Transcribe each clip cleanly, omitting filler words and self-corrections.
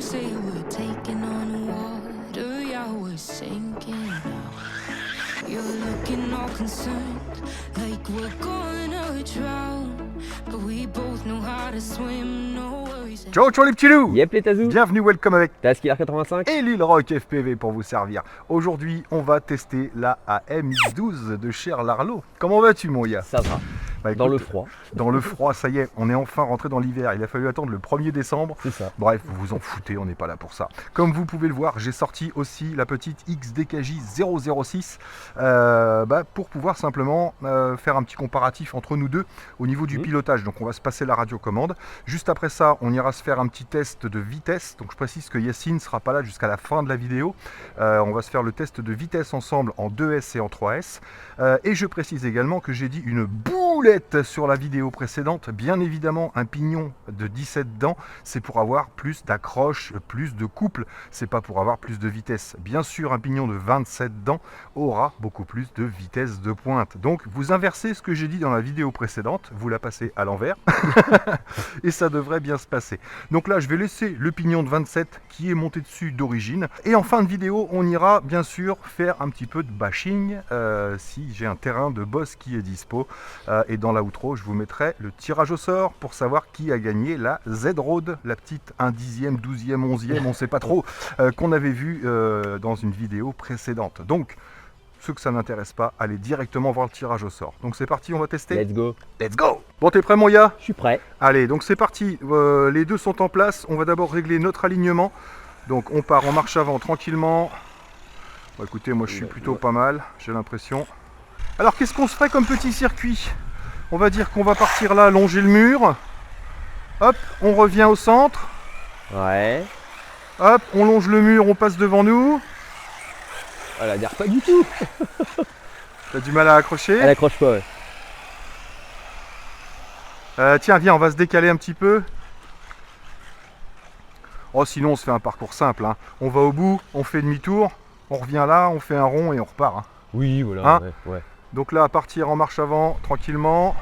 say we're taking on water, yeah, we're sinking now. You're looking all concerned, like we're gonna drown, but we both know how to swim, no worries. Ciao ciao les petits loups. Yep les Tazou. Bienvenue, welcome avec Taskiller 85. et Lil Rock FPV pour vous servir. Aujourd'hui, on va tester la AMX12 de Cher Larlo. Comment vas-tu mon gars? Ça va. Bah, écoute, Dans le froid. Dans le froid, ça y est, on est enfin rentré dans l'hiver. Il a fallu attendre le 1er décembre. C'est ça. Bref, vous vous en foutez, on n'est pas là pour ça. Comme vous pouvez le voir, j'ai sorti aussi la petite XDKJ 006 pour pouvoir simplement faire un petit comparatif entre nous deux au niveau du pilotage. Donc on va se passer la radiocommande. Juste après ça, on ira se faire un petit test de vitesse. Donc je précise que Yacine ne sera pas là jusqu'à la fin de la vidéo. On va se faire le test de vitesse ensemble en 2S et en 3S. Et je précise également que j'ai dit une boulette sur la vidéo précédente. Bien évidemment, un pignon de 17 dents, c'est pour avoir plus d'accroche, plus de couple. C'est pas pour avoir plus de vitesse. Bien sûr, un pignon de 27 dents aura beaucoup plus de vitesse de pointe. Donc, vous inversez ce que j'ai dit dans la vidéo précédente, vous la passez à l'envers et ça devrait bien se passer. Donc là, je vais laisser le pignon de 27 qui est monté dessus d'origine. Et en fin de vidéo, on ira bien sûr faire un petit peu de bashing si j'ai un terrain de boss qui est dispo. Et dans la outro, je vous mettrai le tirage au sort pour savoir qui a gagné la Z-Road, la petite 1 dixième, 12e, 11e, on ne sait pas trop, qu'on avait vu dans une vidéo précédente. Donc, ceux que ça n'intéresse pas, allez directement voir le tirage au sort. Donc c'est parti, on va tester. Let's go. Let's go. Bon, t'es prêt mon gars? Je suis prêt. Allez, donc c'est parti. Les deux sont en place. On va d'abord régler notre alignement. Donc on part en marche avant tranquillement. Bon, écoutez, moi je suis plutôt pas mal, j'ai l'impression. Alors qu'est-ce qu'on se ferait comme petit circuit? On va dire qu'on va partir là, longer le mur. Hop, on revient au centre. Ouais. Hop, on longe le mur, on passe devant nous. Elle adhère pas du tout. T'as du mal à accrocher. Elle accroche pas, ouais. Tiens, viens, on va se décaler un petit peu. Oh, sinon on se fait un parcours simple, hein. On va au bout, on fait demi-tour, on revient là, on fait un rond et on repart, hein. Oui, voilà. Hein, ouais. donc là, à partir en marche avant, tranquillement.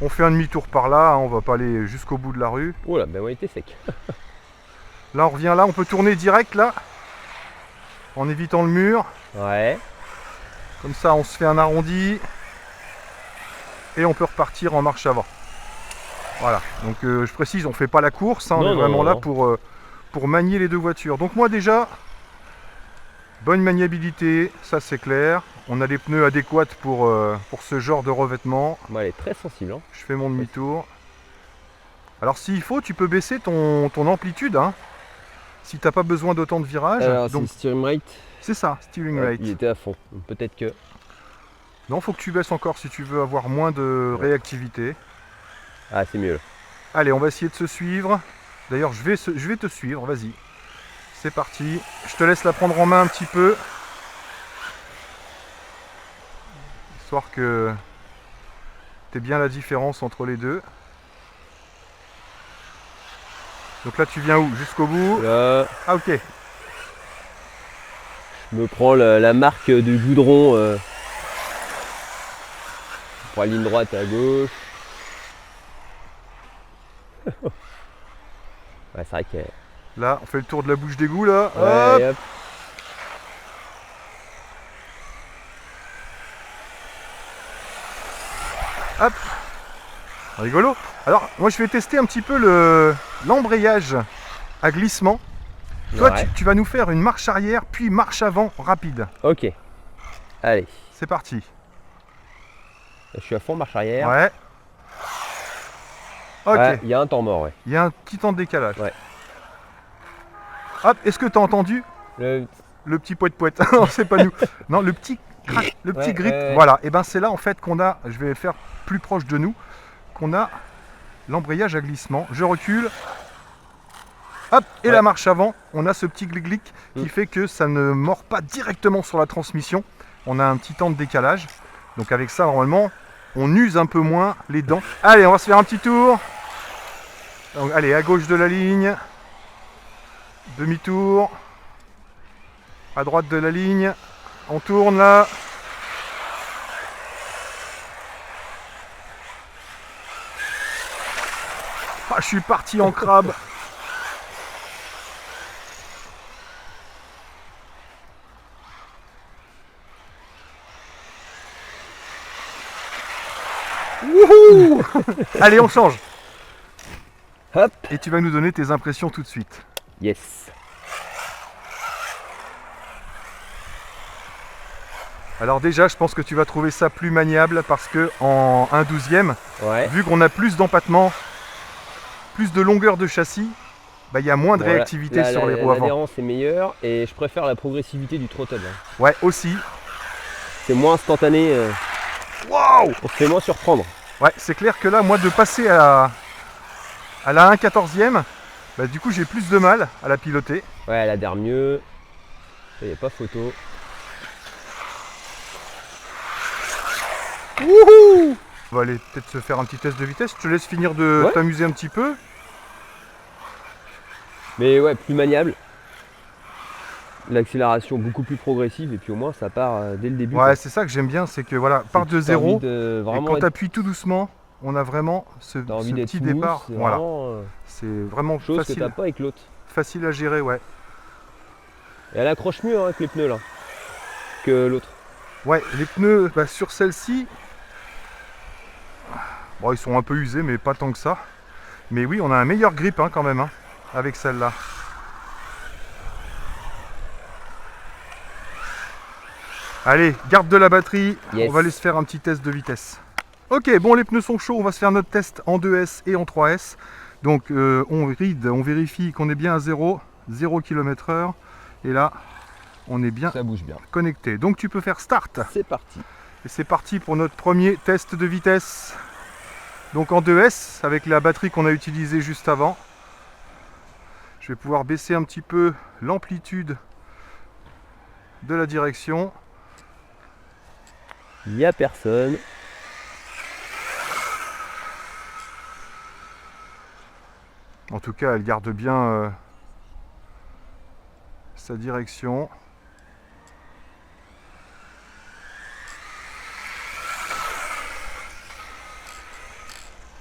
On fait un demi-tour par là, hein, on va pas aller jusqu'au bout de la rue. Oh là, ben ouais, t'es sec. Là, on revient là, on peut tourner direct là, en évitant le mur. Ouais. Comme ça, on se fait un arrondi. Et on peut repartir en marche avant. Voilà, donc je précise, on fait pas la course, hein, on est vraiment là pour manier les deux voitures. Donc moi déjà, bonne maniabilité, ça c'est clair. On a les pneus adéquats pour ce genre de revêtement. Bon, elle est très sensible. Hein. Je fais mon demi-tour. Alors s'il faut, tu peux baisser ton amplitude, hein, si tu n'as pas besoin d'autant de virages. Alors, donc c'est steering rate. c'est ça, steering Ouais, rate. il était à fond. Peut-être que... Non, faut que tu baisses encore si tu veux avoir moins de réactivité. Ah, c'est mieux là. Allez, on va essayer de se suivre. D'ailleurs, je vais te suivre, vas-y. C'est parti. Je te laisse la prendre en main un petit peu. Histoire que tu aies bien la différence entre les deux. Donc là, tu viens où? Jusqu'au bout? Là, Ah, ok. je me prends la marque du goudron pour la ligne droite à gauche. Ouais, c'est vrai que... Là, on fait le tour de la bouche d'égout, là. Ouais, Hop. hop. Hop. Rigolo. Alors, moi, je vais tester un petit peu l'embrayage à glissement. Toi, Ouais. tu vas nous faire une marche arrière, puis marche avant rapide. Ok. Allez. C'est parti. Là, je suis à fond marche arrière. Ouais. Ok. Ouais, il y a un temps mort, ouais. Il y a un petit temps de décalage. Ouais. Hop, est-ce que tu as entendu Le... le petit poète-poète? Non, c'est pas nous. Non, le petit crac, le petit Ouais, grip. ouais. Voilà. Et ben c'est là en fait qu'on a, je vais le faire plus proche de nous, qu'on a l'embrayage à glissement. Je recule. Hop, et Ouais. la marche avant, on a ce petit glic-glic qui fait que ça ne mord pas directement sur la transmission. On a un petit temps de décalage. Donc avec ça, normalement, on use un peu moins les dents. Allez, on va se faire un petit tour. Donc, allez, à gauche de la ligne. Demi-tour. À droite de la ligne. On tourne là. Ah, je suis parti en crabe. Wouhou. Allez, on change. Hop. Et tu vas nous donner tes impressions tout de suite. Yes. Alors déjà, je pense que tu vas trouver ça plus maniable parce que en 1/12e, Ouais. vu qu'on a plus d'empattement, plus de longueur de châssis, bah, il y a moins de Bon, là, réactivité là, sur les roues avant. L'adhérence est meilleure et je préfère la progressivité du throttle. Hein. Ouais, aussi. C'est moins instantané, Waouh. on se fait moins surprendre. Ouais, c'est clair que là, moi, de passer à la 1/14e, bah, du coup, j'ai plus de mal à la piloter. Ouais, elle adhère mieux. Il n'y a pas photo. Wouhou. On va aller peut-être se faire un petit test de vitesse. Je te laisse finir de Ouais. t'amuser un petit peu. Mais ouais, plus maniable. L'accélération beaucoup plus progressive et puis au moins ça part dès le début. Ouais, c'est ça que j'aime bien, c'est que voilà, part de zéro. Et Vraiment quand tu appuies tout doucement, on a vraiment ce t'as envie d'être petit smooth, départ. c'est Voilà, vraiment c'est vraiment chose que t'as facile, pas avec l'autre. facile à gérer, ouais. Et elle accroche mieux hein, avec les pneus là que l'autre. Ouais, les pneus bah, sur celle-ci, bon, ils sont un peu usés, mais pas tant que ça. Mais oui, on a un meilleur grip hein, quand même hein, avec celle-là. Allez, garde de la batterie, Yes. on va aller se faire un petit test de vitesse. Ok, bon les pneus sont chauds, on va se faire notre test en 2S et en 3S. Donc on ride, on vérifie qu'on est bien à 0 km/h. Et là, on est bien Ça bouge bien. connecté. Donc tu peux faire start. C'est parti. Et c'est parti pour notre premier test de vitesse. Donc en 2S, avec la batterie qu'on a utilisée juste avant. Je vais pouvoir baisser un petit peu l'amplitude de la direction. Il n'y a personne. En tout cas, elle garde bien sa direction.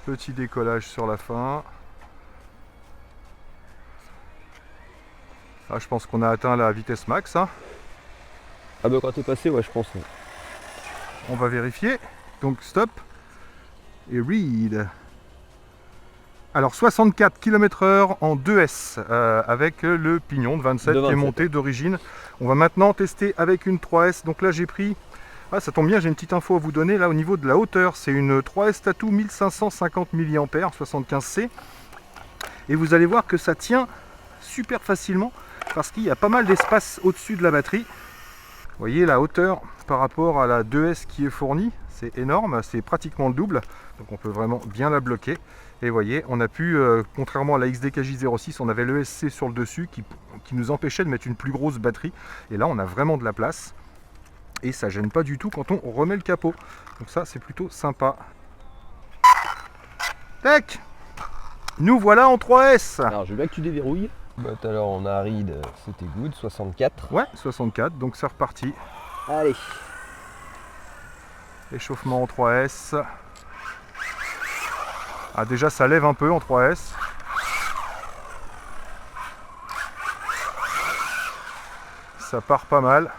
Petit décollage sur la fin. Là, je pense qu'on a atteint la vitesse max. Hein. Ah bah quand t'es passé, ouais je pense. On va vérifier. Donc stop. Et read. Alors 64 km/h en 2S avec le pignon de 27 De qui est 27. monté d'origine. On va maintenant tester avec une 3S. Donc là j'ai pris... Ah ça tombe bien, j'ai une petite info à vous donner. Là au niveau de la hauteur, c'est une 3S Tattoo 1550 mAh 75C. Et vous allez voir que ça tient super facilement parce qu'il y a pas mal d'espace au-dessus de la batterie. Vous voyez la hauteur par rapport à la 2S qui est fournie, c'est énorme, c'est pratiquement le double. Donc on peut vraiment bien la bloquer. Et vous voyez, on a pu, contrairement à la XDKJ06, on avait l'ESC sur le dessus qui nous empêchait de mettre une plus grosse batterie. Et là on a vraiment de la place. Et ça gêne pas du tout quand on remet le capot. Donc ça c'est plutôt sympa. Tac! Nous voilà en 3S. Alors je veux bien que tu déverrouilles. Bah tout à l'heure on a ride, c'était good, 64. Ouais, 64, donc c'est reparti. Allez. Échauffement en 3S. Ah déjà ça lève un peu en 3S. Ça part pas mal.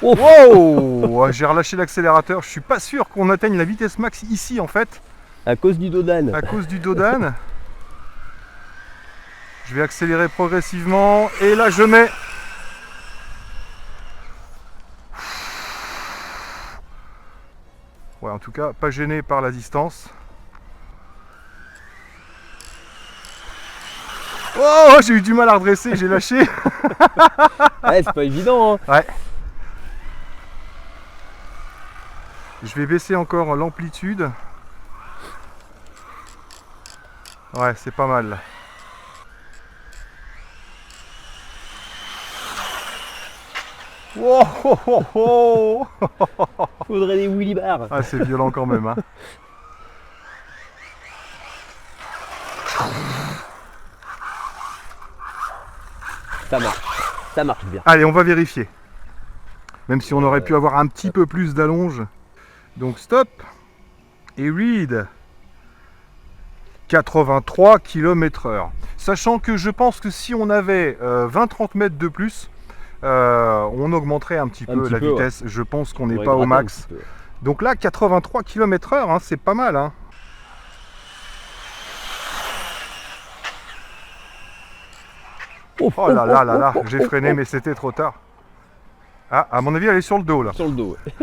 Oh. Wow. J'ai relâché l'accélérateur. Je suis pas sûr qu'on atteigne la vitesse max ici en fait, À cause du dodan. à cause du dos d'âne. Je vais accélérer progressivement et là je mets. Ouais, en tout cas, pas gêné par la distance. Oh, j'ai eu du mal à redresser, j'ai lâché. Ouais, c'est pas évident hein. Ouais. Je vais baisser encore l'amplitude. Ouais, c'est pas mal. Là. Oh, oh, oh, oh. Faudrait des wheelie bars. Ah, c'est violent quand même. Hein. Ça marche bien. Allez, on va vérifier. Même si on aurait pu avoir un petit peu plus d'allonge. Donc stop. Et read. 83 km/h. Sachant que je pense que si on avait 20-30 mètres de plus, on augmenterait un petit peu la vitesse. Je pense qu'on n'est pas au max. Donc là, 83 km/h, hein, c'est pas mal. Hein. Oh là là là là, j'ai freiné, mais c'était trop tard. Ah, à mon avis, elle est sur le dos là. Sur le dos. Ouais.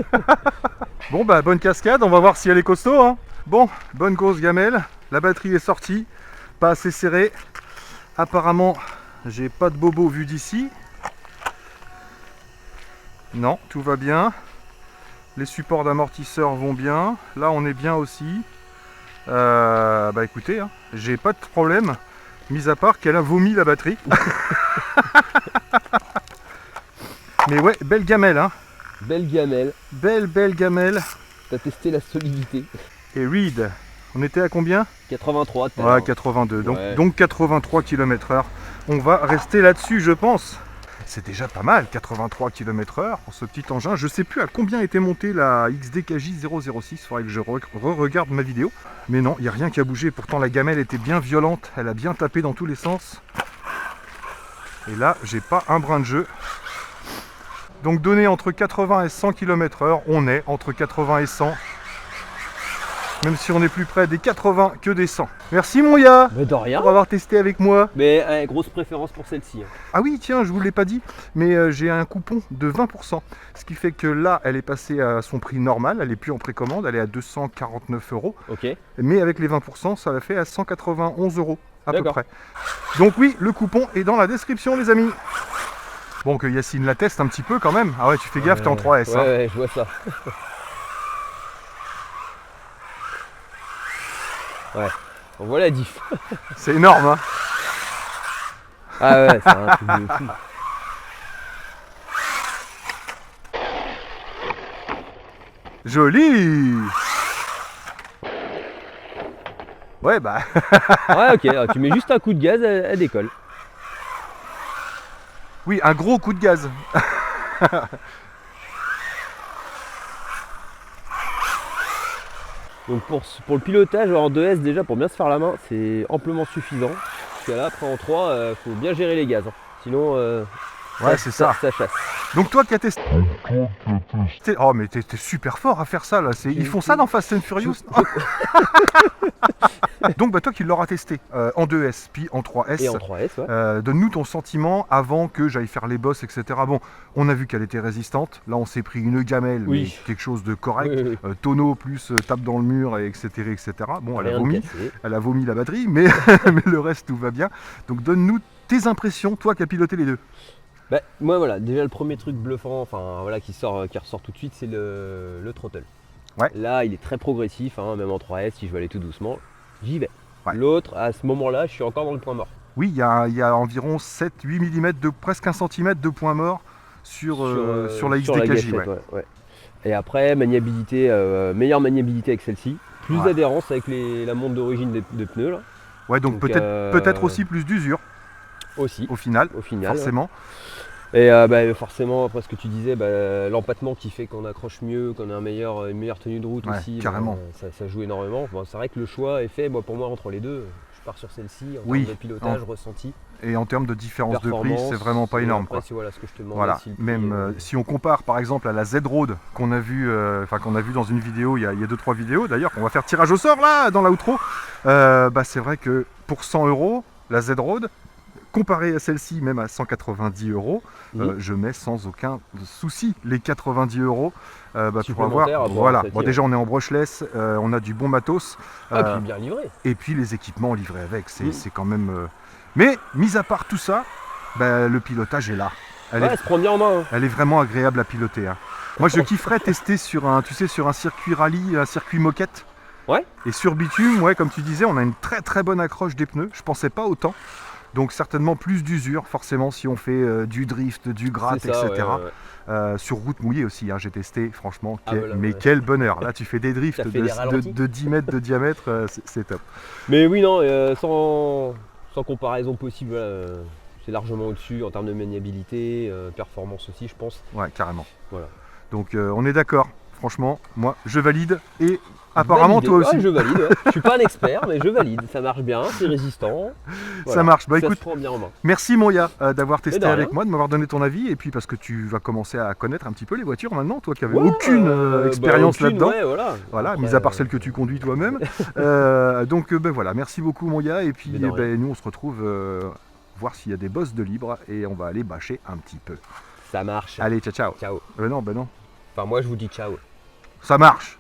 Bon, bah, bonne cascade, on va voir si elle est costaud. Hein. Bon, bonne grosse gamelle. La batterie est sortie, pas assez serrée. Apparemment, j'ai pas de bobo vu d'ici. Non, tout va bien. Les supports d'amortisseur vont bien. Là, on est bien aussi. Bah écoutez, hein, j'ai pas de problème. Mis à part qu'elle a vomi la batterie. Mais ouais, belle gamelle. Hein. Belle gamelle. Belle gamelle. T'as testé la solidité. Et Reed, on était à combien? 83. Ouais, 82. Donc 83 km/h. On va rester là-dessus, je pense. C'est déjà pas mal, 83 km/h pour ce petit engin. Je sais plus à combien était montée la XDKJ 006. Il faudrait que je regarde ma vidéo. Mais non, il n'y a rien qui a bougé. Pourtant, la gamelle était bien violente. Elle a bien tapé dans tous les sens. Et là, j'ai pas un brin de jeu. Donc, donné entre 80 et 100 km/h, on est entre 80 et 100. Même si on est plus près des 80 que des 100. Merci mon Ya Mais de rien. pour avoir testé avec moi. Mais grosse préférence pour celle-ci. Hein. Ah oui, tiens, je vous l'ai pas dit, mais j'ai un coupon de 20%. Ce qui fait que là, elle est passée à son prix normal, elle n'est plus en précommande, elle est à 249 €. Ok. Mais avec les 20%, ça la fait à 191 € à peu D'accord. près. Donc oui, le coupon est dans la description les amis. Bon, que Yacine la teste un petit peu quand même. Ah ouais, tu fais gaffe, t'es en 3S. Ouais, hein. ouais, je vois ça. Ouais, on voit la diff. C'est énorme, hein. Ah ouais, c'est un truc de fou. Joli. Ouais, bah... Ouais, ok, alors, tu mets juste un coup de gaz, elle décolle. oui, un gros coup de gaz. Donc pour le pilotage en 2S déjà, pour bien se faire la main, c'est amplement suffisant. Parce que là, après en 3, faut bien gérer les gaz. Hein. Sinon, Ouais, c'est ça. ça chasse. Donc toi qui as testé... Oh mais t'es super fort à faire ça là. Ils font ça dans Fast and Furious. Donc bah toi qui l'auras testé en 2S puis en 3S. Et en 3S, ouais. Donne-nous ton sentiment avant que j'aille faire les bosses, etc. Bon, on a vu qu'elle était résistante. Là on s'est pris une gamelle, Oui. mais quelque chose de correct. Oui, oui. Tonneau plus tape dans le mur, etc. etc. Bon, elle a Rien de vomi. cassé. Elle a vomi la batterie, mais, mais le reste tout va bien. Donc donne-nous tes impressions, toi qui as piloté les deux. Bah, moi voilà, déjà le premier truc bluffant, enfin voilà, qui ressort tout de suite, c'est le throttle. Ouais. Là, il est très progressif, hein, même en 3S, si je veux aller tout doucement, j'y vais. Ouais. L'autre, à ce moment-là, je suis encore dans le point mort. Oui, il y a environ 7-8 mm, presque 1 cm de point mort sur la XDKJ. gâchette, ouais. Et après, maniabilité, meilleure maniabilité avec celle-ci, plus Ouais. d'adhérence avec la montre d'origine des pneus là. Ouais, donc peut-être aussi plus d'usure Aussi, au final, forcément. Et forcément, après ce que tu disais, l'empattement qui fait qu'on accroche mieux, qu'on a une meilleure tenue de route Ouais, aussi, carrément. Ça joue énormément. Bon, c'est vrai que le choix est fait pour moi entre les deux. Je pars sur celle-ci en Oui, termes de pilotage, ressenti, Et en termes de différence de prix, performance. c'est vraiment pas énorme. Après, Quoi. voilà ce que je te demandais. Voilà, si le prix même est- si on compare par exemple à la Z-Road qu'on a vu dans une vidéo, il y a 2-3 vidéos d'ailleurs, qu'on va faire tirage au sort là dans l'outro, c'est vrai que pour 100 €, la Z-Road, comparée à celle-ci, même à 190 €, je mets sans aucun souci les 90 € pour avoir. Supplémentaires, Voilà, ça bon, tire. déjà on est en brushless, on a du bon matos, Ah, puis bien livré. et puis les équipements livrés avec, c'est Mm. c'est quand même. Mais mis à part tout ça, le pilotage est là. Elle se prend bien en main. Hein. Elle est vraiment agréable à piloter. Hein. Moi, je kifferais tester sur un circuit rallye, un circuit moquette. Ouais. Et sur bitume, ouais, comme tu disais, on a une très très bonne accroche des pneus. Je pensais pas autant. Donc certainement plus d'usure, forcément, si on fait du drift, du gratte, C'est ça, etc. ouais. Sur route mouillée aussi, hein, j'ai testé, franchement, Ah, bah là, mais ouais. quel bonheur. Là, tu fais des drifts Ça fait des ralentis. de 10 mètres de diamètre, c'est top. Mais oui, non, sans comparaison possible, voilà, c'est largement au-dessus en termes de maniabilité, performance aussi, je pense. Ouais, carrément. Voilà. Donc on est d'accord. Franchement, moi, je valide. Et apparemment, Validé. toi aussi. Ouais, je valide. Ouais. Je suis pas un expert, mais je valide. Ça marche bien, c'est résistant. Voilà. Ça marche. Bah Ça écoute, se prend bien en main. merci Moya d'avoir Mais testé de avec rien. moi, de m'avoir donné ton avis. Et puis parce que tu vas commencer à connaître un petit peu les voitures maintenant, toi qui n'avais Ouais, aucune expérience aucune, là-dedans. ouais, voilà. Voilà, Après, mis à part celle que tu conduis toi-même. Donc ben voilà, merci beaucoup Moya. Et puis Mais de rien. nous on se retrouve voir s'il y a des bosses de libre et on va aller bâcher un petit peu. Ça marche. Allez, ciao ciao. Ciao. Non, ben non. Enfin, moi, je vous dis ciao. Ça marche.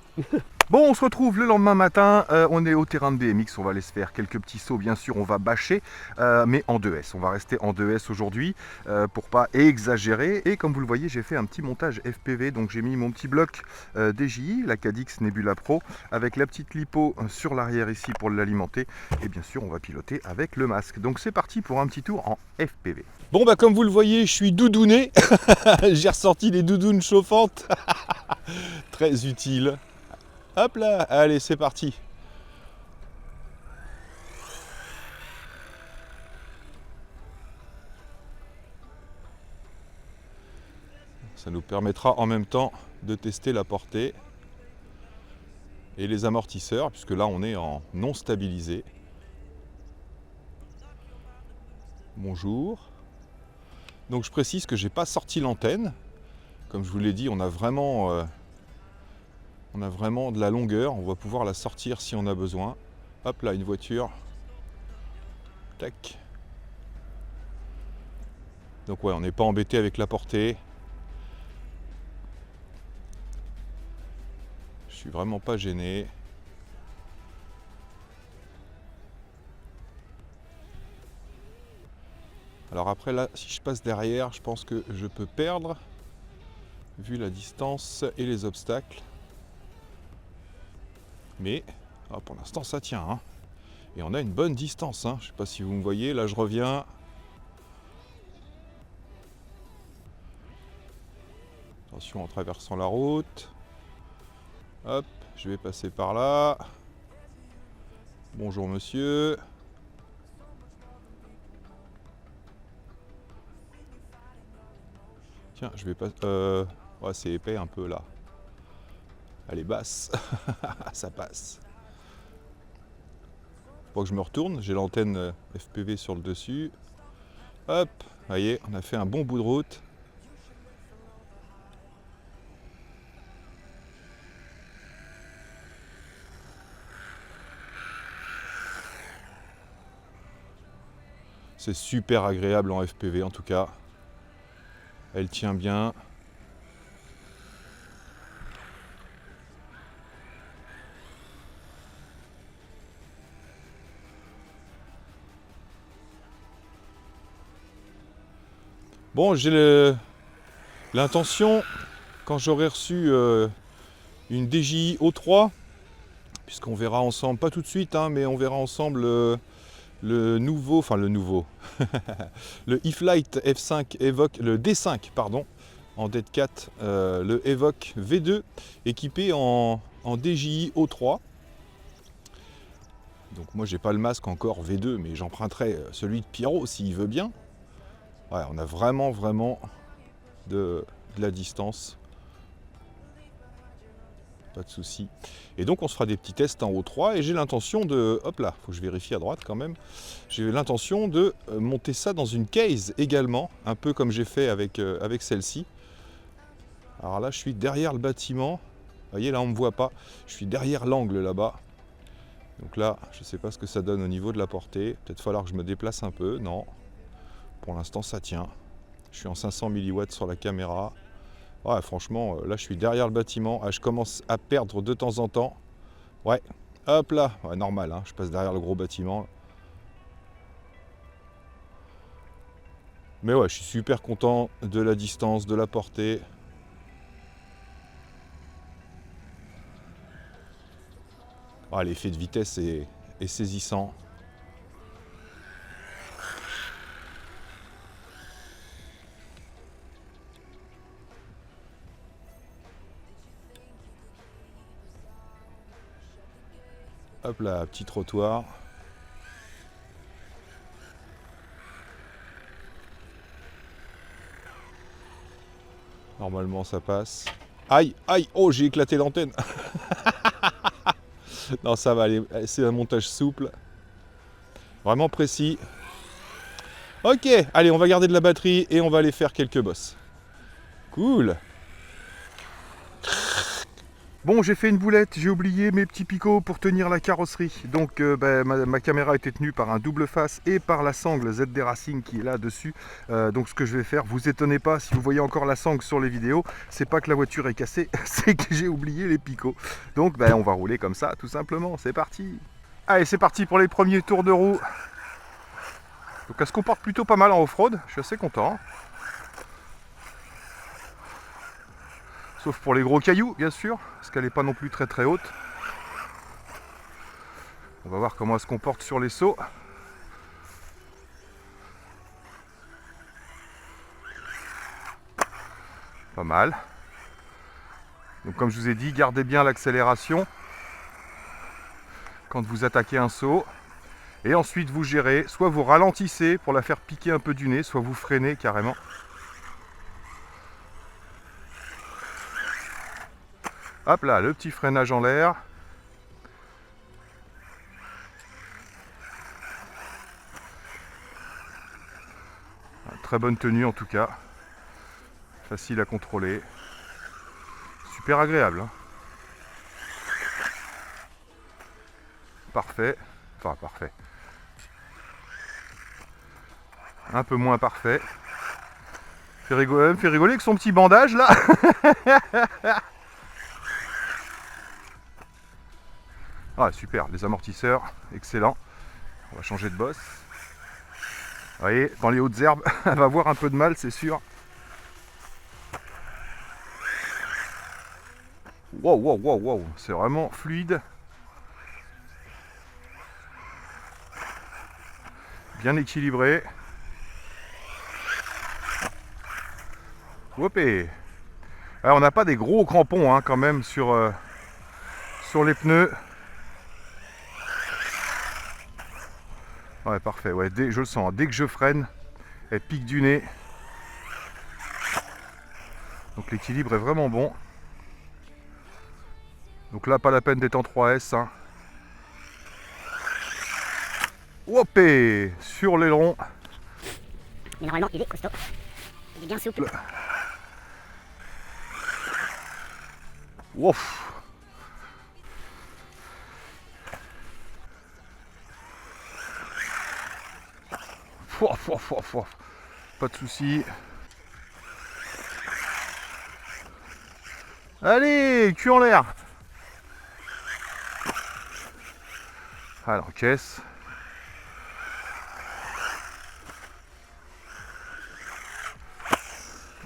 Bon, on se retrouve le lendemain matin, on est au terrain de BMX, on va aller se faire quelques petits sauts, bien sûr, on va bâcher, mais en 2S. On va rester en 2S aujourd'hui pour pas exagérer. Et comme vous le voyez, j'ai fait un petit montage FPV, donc j'ai mis mon petit bloc DJI, la Cadix Nebula Pro, avec la petite lipo sur l'arrière ici pour l'alimenter. Et bien sûr, on va piloter avec le masque. Donc c'est parti pour un petit tour en FPV. Bon, bah comme vous le voyez, je suis doudouné. J'ai ressorti les doudounes chauffantes. Très utile. Hop là, allez, c'est parti. Ça nous permettra en même temps de tester la portée et les amortisseurs, puisque là on est en non stabilisé. Bonjour. Donc je précise que j'ai pas sorti l'antenne. Comme je vous l'ai dit, on a vraiment de la longueur. On va pouvoir la sortir si on a besoin. Hop là, une voiture. Tac. Donc ouais, on n'est pas embêté avec la portée. Je suis vraiment pas gêné. Alors après là, si je passe derrière, je pense que je peux perdre, vu la distance et les obstacles. Mais pour l'instant ça tient. Hein. Et on a une bonne distance. Hein. Je ne sais pas si vous me voyez, là je reviens. Attention en traversant la route. Hop, je vais passer par là. Bonjour monsieur. Tiens, je vais pas... ouais, c'est épais un peu là. Elle est basse. Ça passe. Faut que je me retourne. J'ai l'antenne FPV sur le dessus. Hop, vous voyez, on a fait un bon bout de route. C'est super agréable en FPV en tout cas. Elle tient bien. Bon, j'ai l'intention, quand j'aurai reçu une DJI O3, puisqu'on verra ensemble, pas tout de suite, hein, mais on verra ensemble le nouveau, le eFlight F5 Evoque, le D5, pardon, en Dead Cat, le Evoque V2, équipé en DJI O3. Donc moi j'ai pas le masque encore V2, mais j'emprunterai celui de Pierrot s'il veut bien. Ouais, on a vraiment de la distance. Pas de souci. Et donc on se fera des petits tests en O3 et j'ai l'intention de... Hop là, faut que je vérifie à droite quand même. J'ai l'intention de monter ça dans une case également, un peu comme j'ai fait avec celle-ci. Alors là je suis derrière le bâtiment. Vous voyez là on ne me voit pas. Je suis derrière l'angle là-bas. Donc là je ne sais pas ce que ça donne au niveau de la portée. Peut-être falloir que je me déplace un peu. Non. Pour l'instant ça tient. Je suis en 500 mW sur la caméra. Ouais, franchement, là je suis derrière le bâtiment. Ah, je commence à perdre de temps en temps. Ouais, hop là. Ouais, normal, hein, je passe derrière le gros bâtiment. Mais ouais, je suis super content de la distance, de la portée. Ah, l'effet de vitesse est saisissant. Hop là, petit trottoir. Normalement ça passe. Aïe, aïe, oh, j'ai éclaté l'antenne. Non, ça va aller, c'est un montage souple. Vraiment précis. Ok, allez, on va garder de la batterie et on va aller faire quelques bosses. Cool. Bon, j'ai fait une boulette, j'ai oublié mes petits picots pour tenir la carrosserie. Donc ma caméra était tenue par un double face et par la sangle ZD Racing qui est là dessus. Donc ce que je vais faire, vous étonnez pas si vous voyez encore la sangle sur les vidéos, c'est pas que la voiture est cassée, c'est que j'ai oublié les picots. Donc on va rouler comme ça tout simplement, c'est parti. Allez, c'est parti pour les premiers tours de roue. Donc elle se comporte plutôt pas mal en off-road, je suis assez content. Sauf pour les gros cailloux, bien sûr, parce qu'elle n'est pas non plus très très haute. On va voir comment elle se comporte sur les sauts. Pas mal. Donc comme je vous ai dit, gardez bien l'accélération quand vous attaquez un saut. Et ensuite vous gérez, soit vous ralentissez pour la faire piquer un peu du nez, soit vous freinez carrément. Hop là, le petit freinage en l'air. Très bonne tenue en tout cas. Facile à contrôler. Super agréable. Hein. Parfait. Enfin, parfait. Un peu moins parfait. Fait rigoler avec son petit bandage là. Ah super, les amortisseurs, excellent. On va changer de bosse. Vous voyez, dans les hautes herbes, elle va avoir un peu de mal, c'est sûr. Wow, wow, wow, wow, c'est vraiment fluide. Bien équilibré. Whoopé. Alors, on n'a pas des gros crampons hein, quand même sur les pneus. Ouais, parfait. Ouais, je le sens. Dès que je freine, elle pique du nez. Donc l'équilibre est vraiment bon. Donc là, pas la peine d'être en 3S. Hein. Hopé, sur l'aileron. Mais normalement, il est costaud. Il est bien souple. Ouf. Pas de soucis. Allez, cul en l'air. Alors, caisse.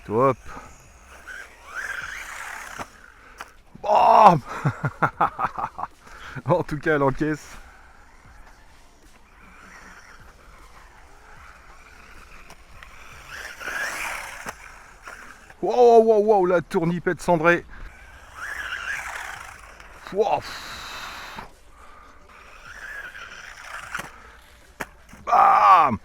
Top. Bam. En tout cas, elle encaisse. Wow, wow, wow, la tournipette cendrée. Wow. Bam.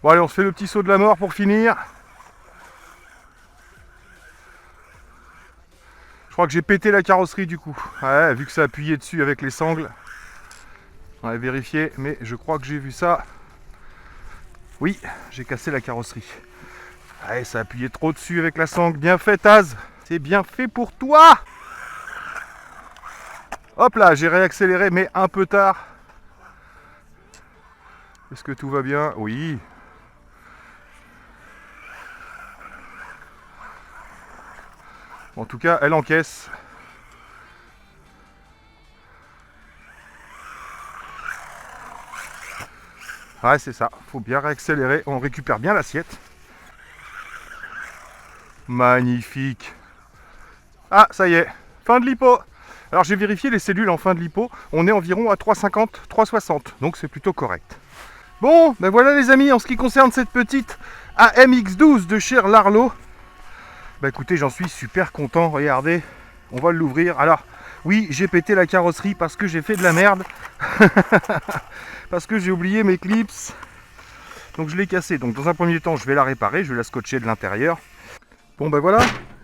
Bon allez, on se fait le petit saut de la mort pour finir. Je crois que j'ai pété la carrosserie du coup. Ouais, vu que ça a appuyé dessus avec les sangles. On va vérifier, mais je crois que j'ai vu ça. Oui, j'ai cassé la carrosserie. Ouais, ça a appuyé trop dessus avec la sangle. Bien fait, Taz. C'est bien fait pour toi. Hop là, j'ai réaccéléré, mais un peu tard. Est-ce que tout va bien? Oui. En tout cas, elle encaisse. Ouais, c'est ça. Faut bien réaccélérer. On récupère bien l'assiette. Magnifique. Ah, ça y est. Fin de l'hypo. Alors, j'ai vérifié les cellules en fin de l'hypo. On est environ à 3,50, 3,60. Donc, c'est plutôt correct. Bon, ben voilà les amis, en ce qui concerne cette petite AMX12 de chez Larlo. Bah écoutez, j'en suis super content, regardez, on va l'ouvrir. Alors, oui, j'ai pété la carrosserie parce que j'ai fait de la merde. Parce que j'ai oublié mes clips. Donc je l'ai cassée. Donc dans un premier temps, je vais la réparer, je vais la scotcher de l'intérieur. Bon ben voilà,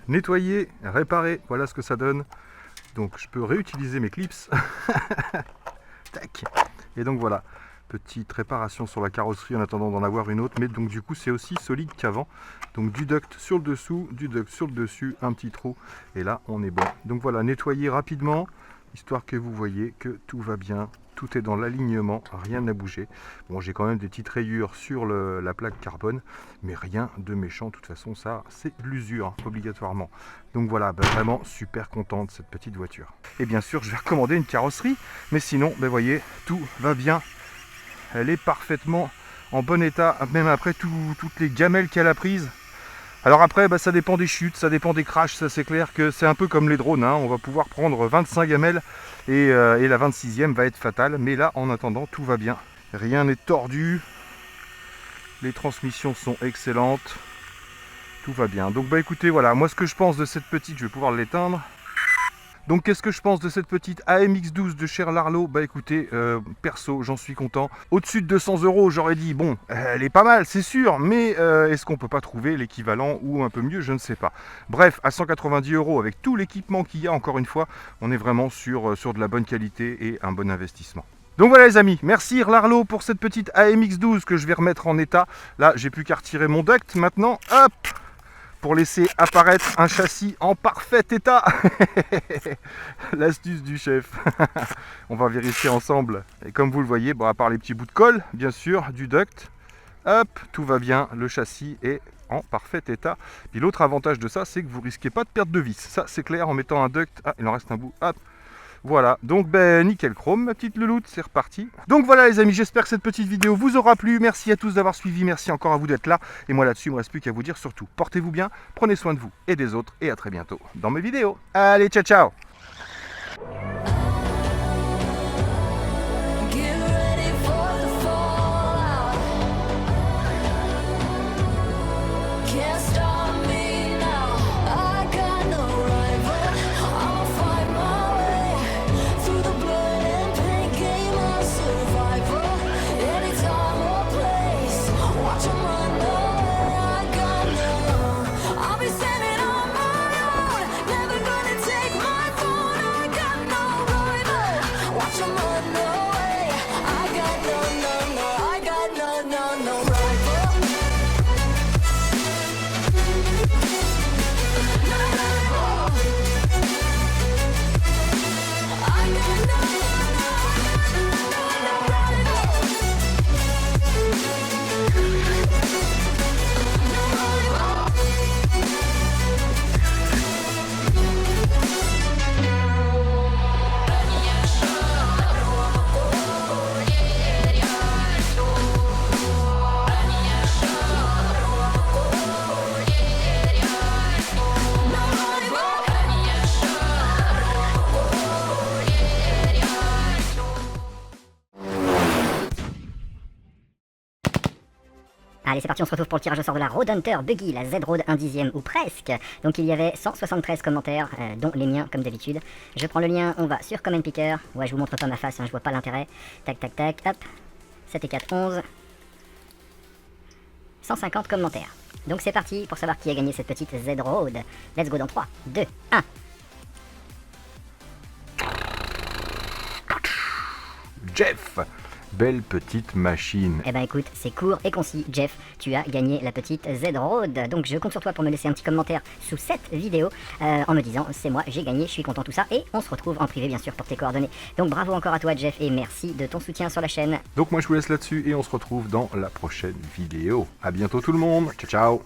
nettoyer, réparer, voilà ce que ça donne. Donc je peux réutiliser mes clips. Tac. Et donc voilà, petite réparation sur la carrosserie en attendant d'en avoir une autre. Mais donc du coup c'est aussi solide qu'avant. Donc du duct sur le dessous, du duct sur le dessus, un petit trou. Et là on est bon. Donc voilà, nettoyer rapidement, histoire que vous voyez que tout va bien. Tout est dans l'alignement, rien n'a bougé. Bon, j'ai quand même des petites rayures sur la plaque carbone, mais rien de méchant. De toute façon, ça, c'est de l'usure, hein, obligatoirement. Donc voilà, bah, vraiment super content de cette petite voiture. Et bien sûr, je vais recommander une carrosserie, mais sinon, vous voyez, tout va bien. Elle est parfaitement en bon état, même après toutes les gamelles qu'elle a prises. Alors après, bah, ça dépend des chutes, ça dépend des crashs, ça c'est clair que c'est un peu comme les drones, hein. On va pouvoir prendre 25 gamelles et la 26e va être fatale. Mais là, en attendant, tout va bien. Rien n'est tordu, les transmissions sont excellentes, tout va bien. Donc bah écoutez, voilà, moi ce que je pense de cette petite, je vais pouvoir l'éteindre. Donc qu'est-ce que je pense de cette petite AMX12 de chez Larlo? Bah écoutez, perso, j'en suis content. Au-dessus de 200 €, j'aurais dit, bon, elle est pas mal, c'est sûr, mais est-ce qu'on peut pas trouver l'équivalent ou un peu mieux? Je ne sais pas. Bref, à 190 € avec tout l'équipement qu'il y a, encore une fois, on est vraiment sur de la bonne qualité et un bon investissement. Donc voilà les amis, merci Larlo pour cette petite AMX12 que je vais remettre en état. Là, j'ai plus qu'à retirer mon duct maintenant, hop, pour laisser apparaître un châssis en parfait état. L'astuce du chef. On va vérifier ensemble. Et comme vous le voyez, bon, à part les petits bouts de colle, bien sûr, du duct, hop, tout va bien, le châssis est en parfait état. Puis l'autre avantage de ça, c'est que vous risquez pas de perdre de vis. Ça, c'est clair, en mettant un duct. Ah, il en reste un bout, hop. Voilà, donc ben nickel chrome, ma petite louloute, c'est reparti. Donc voilà les amis, j'espère que cette petite vidéo vous aura plu. Merci à tous d'avoir suivi, merci encore à vous d'être là. Et moi là-dessus, il ne me reste plus qu'à vous dire surtout, portez-vous bien, prenez soin de vous et des autres. Et à très bientôt dans mes vidéos. Allez, ciao ciao. Get ready for the fallout. Can't stop me now. I got no rival. I'll fight my way through the blood and pain, game of survival. Any time or place, watch 'em run away. I got no. I'll be standing on my own. Never gonna take my throne. I got no rival. Watch 'em run away. I got no, I got no rival. No rival. I got no Allez, c'est parti, on se retrouve pour le tirage au sort de la Road Hunter Buggy, la Z-Road 1/10 ou presque. Donc il y avait 173 commentaires, dont les miens comme d'habitude. Je prends le lien, on va sur Comment Picker. Ouais, je vous montre pas ma face, hein, je vois pas l'intérêt. Tac, tac, tac, hop. 7 et 4, 11. 150 commentaires. Donc c'est parti pour savoir qui a gagné cette petite Z-Road. Let's go dans 3, 2, 1. Jeff, belle petite machine. Eh ben écoute, c'est court et concis, Jeff, tu as gagné la petite Z-Road. Donc je compte sur toi pour me laisser un petit commentaire sous cette vidéo en me disant c'est moi, j'ai gagné, je suis content tout ça. Et on se retrouve en privé bien sûr pour tes coordonnées. Donc bravo encore à toi Jeff et merci de ton soutien sur la chaîne. Donc moi je vous laisse là-dessus et on se retrouve dans la prochaine vidéo. A bientôt tout le monde, ciao ciao.